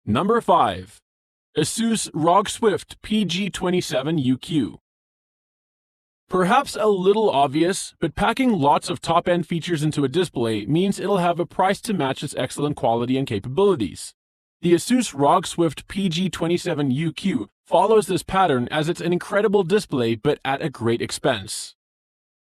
Number 5. ASUS ROG Swift PG27UQ. Perhaps a little obvious, but packing lots of top-end features into a display means it'll have a price to match its excellent quality and capabilities. The ASUS ROG Swift PG27UQ follows this pattern as it's an incredible display but at a great expense.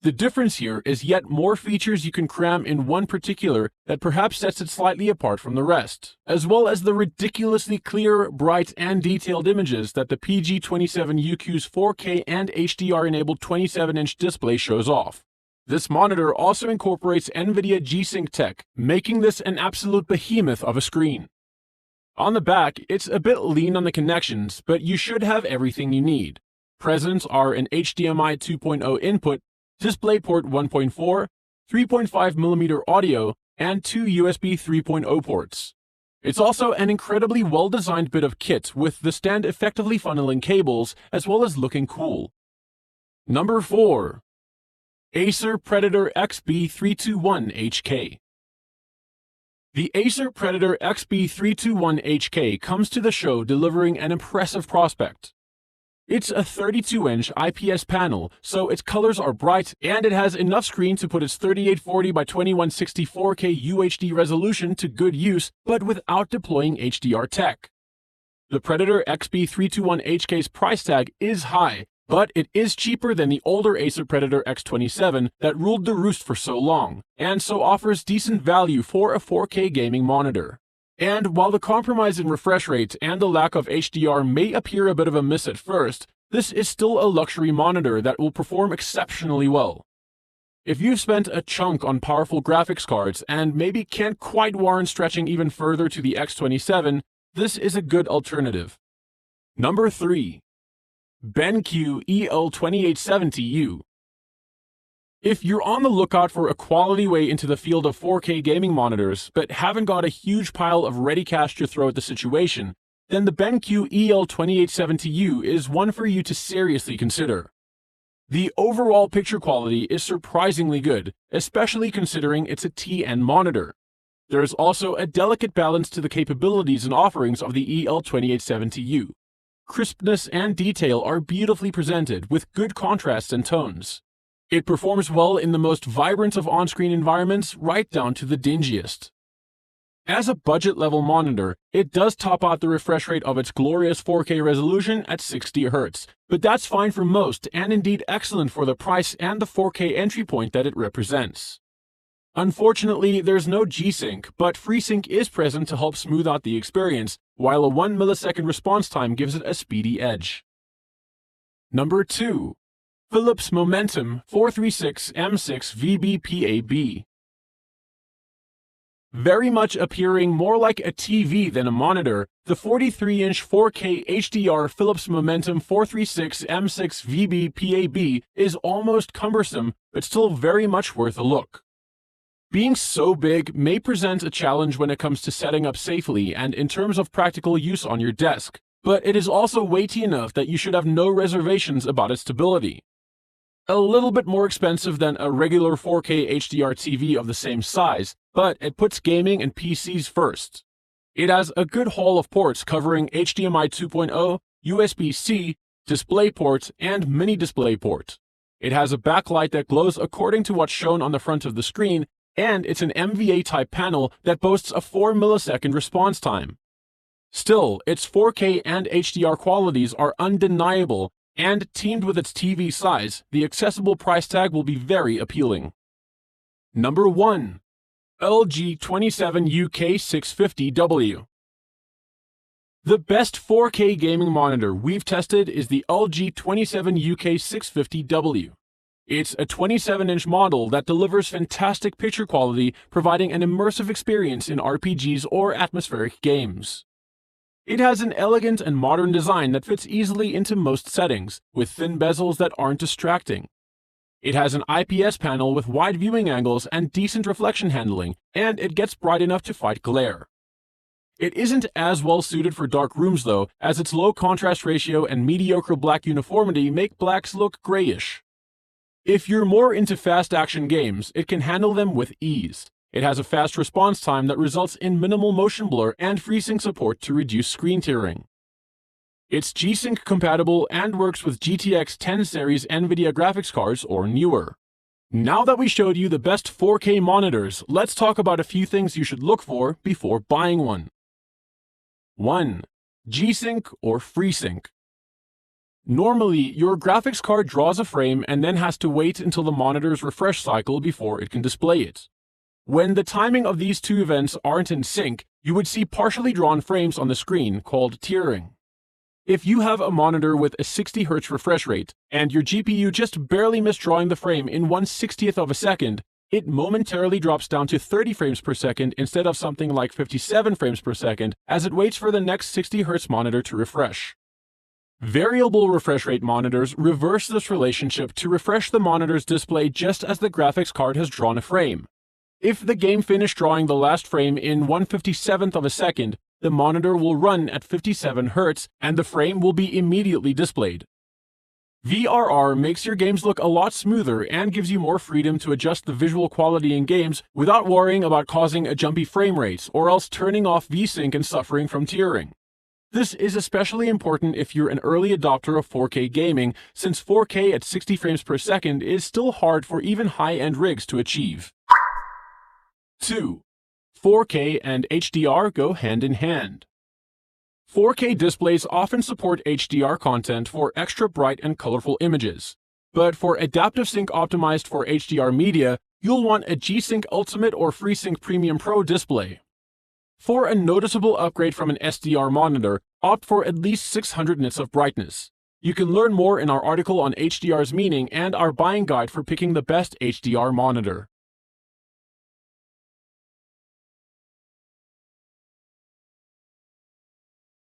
The difference here is yet more features you can cram in one particular that perhaps sets it slightly apart from the rest, as well as the ridiculously clear, bright, and detailed images that the PG27UQ's 4K and HDR-enabled 27-inch display shows off. This monitor also incorporates NVIDIA G-Sync tech, making this an absolute behemoth of a screen. On the back, it's a bit lean on the connections, but you should have everything you need. Present are an HDMI 2.0 input, DisplayPort 1.4, 3.5mm audio, and 2 USB 3.0 ports. It's also an incredibly well-designed bit of kit with the stand effectively funneling cables as well as looking cool. Number 4. Acer Predator XB321HK. The Acer Predator XB321HK comes to the show delivering an impressive prospect. It's a 32-inch IPS panel, so its colors are bright and it has enough screen to put its 3840 by 2160 4K UHD resolution to good use, but without deploying HDR tech. The Predator XB321HK's price tag is high, but it is cheaper than the older Acer Predator X27 that ruled the roost for so long, and so offers decent value for a 4K gaming monitor. And while the compromise in refresh rate and the lack of HDR may appear a bit of a miss at first, this is still a luxury monitor that will perform exceptionally well. If you've spent a chunk on powerful graphics cards and maybe can't quite warrant stretching even further to the X27, this is a good alternative. Number 3. BenQ EL2870U. If you're on the lookout for a quality way into the field of 4K gaming monitors, but haven't got a huge pile of ready cash to throw at the situation, then the BenQ EL2870U is one for you to seriously consider. The overall picture quality is surprisingly good, especially considering it's a TN monitor. There's also a delicate balance to the capabilities and offerings of the EL2870U. Crispness and detail are beautifully presented with good contrasts and tones. It performs well in the most vibrant of on-screen environments right down to the dingiest. As a budget-level monitor, it does top out the refresh rate of its glorious 4K resolution at 60Hz, but that's fine for most and indeed excellent for the price and the 4K entry point that it represents. Unfortunately, there's no G-Sync, but FreeSync is present to help smooth out the experience, while a 1 millisecond response time gives it a speedy edge. Number 2. Philips Momentum 436M6 VBPAB. Very much appearing more like a TV than a monitor, the 43-inch 4K HDR Philips Momentum 436M6 VBPAB is almost cumbersome, but still very much worth a look. Being so big may present a challenge when it comes to setting up safely and in terms of practical use on your desk, but it is also weighty enough that you should have no reservations about its stability. A little bit more expensive than a regular 4K HDR TV of the same size, but it puts gaming and PCs first. It has a good haul of ports covering HDMI 2.0, USB-C, DisplayPort, and Mini DisplayPort. It has a backlight that glows according to what's shown on the front of the screen, and it's an MVA-type panel that boasts a 4 millisecond response time. Still, its 4K and HDR qualities are undeniable, and teamed with its TV size, the accessible price tag will be very appealing. Number 1. LG 27UK650W. The best 4K gaming monitor we've tested is the LG 27UK650W. It's a 27-inch model that delivers fantastic picture quality, providing an immersive experience in RPGs or atmospheric games. It has an elegant and modern design that fits easily into most settings, with thin bezels that aren't distracting. It has an IPS panel with wide viewing angles and decent reflection handling, and it gets bright enough to fight glare. It isn't as well suited for dark rooms though, as its low contrast ratio and mediocre black uniformity make blacks look grayish. If you're more into fast action games, it can handle them with ease. It has a fast response time that results in minimal motion blur and FreeSync support to reduce screen tearing. It's G-Sync compatible and works with GTX 10 series NVIDIA graphics cards or newer. Now that we showed you the best 4K monitors, let's talk about a few things you should look for before buying one. 1. G-Sync or FreeSync. Normally, your graphics card draws a frame and then has to wait until the monitor's refresh cycle before it can display it. When the timing of these two events aren't in sync, you would see partially drawn frames on the screen called tearing. If you have a monitor with a 60Hz refresh rate, and your GPU just barely missed drawing the frame in 1/60th of a second, it momentarily drops down to 30 frames per second instead of something like 57 frames per second as it waits for the next 60Hz monitor to refresh. Variable refresh rate monitors reverse this relationship to refresh the monitor's display just as the graphics card has drawn a frame. If the game finished drawing the last frame in 1/57th of a second, the monitor will run at 57 Hz and the frame will be immediately displayed. VRR makes your games look a lot smoother and gives you more freedom to adjust the visual quality in games without worrying about causing a jumpy frame rate or else turning off VSync and suffering from tearing. This is especially important if you're an early adopter of 4K gaming, since 4K at 60 frames per second is still hard for even high-end rigs to achieve. 2. 4K and HDR go hand in hand. 4K displays often support HDR content for extra bright and colorful images. But for Adaptive Sync optimized for HDR media, you'll want a G-Sync Ultimate or FreeSync Premium Pro display. For a noticeable upgrade from an SDR monitor, opt for at least 600 nits of brightness. You can learn more in our article on HDR's meaning and our buying guide for picking the best HDR monitor.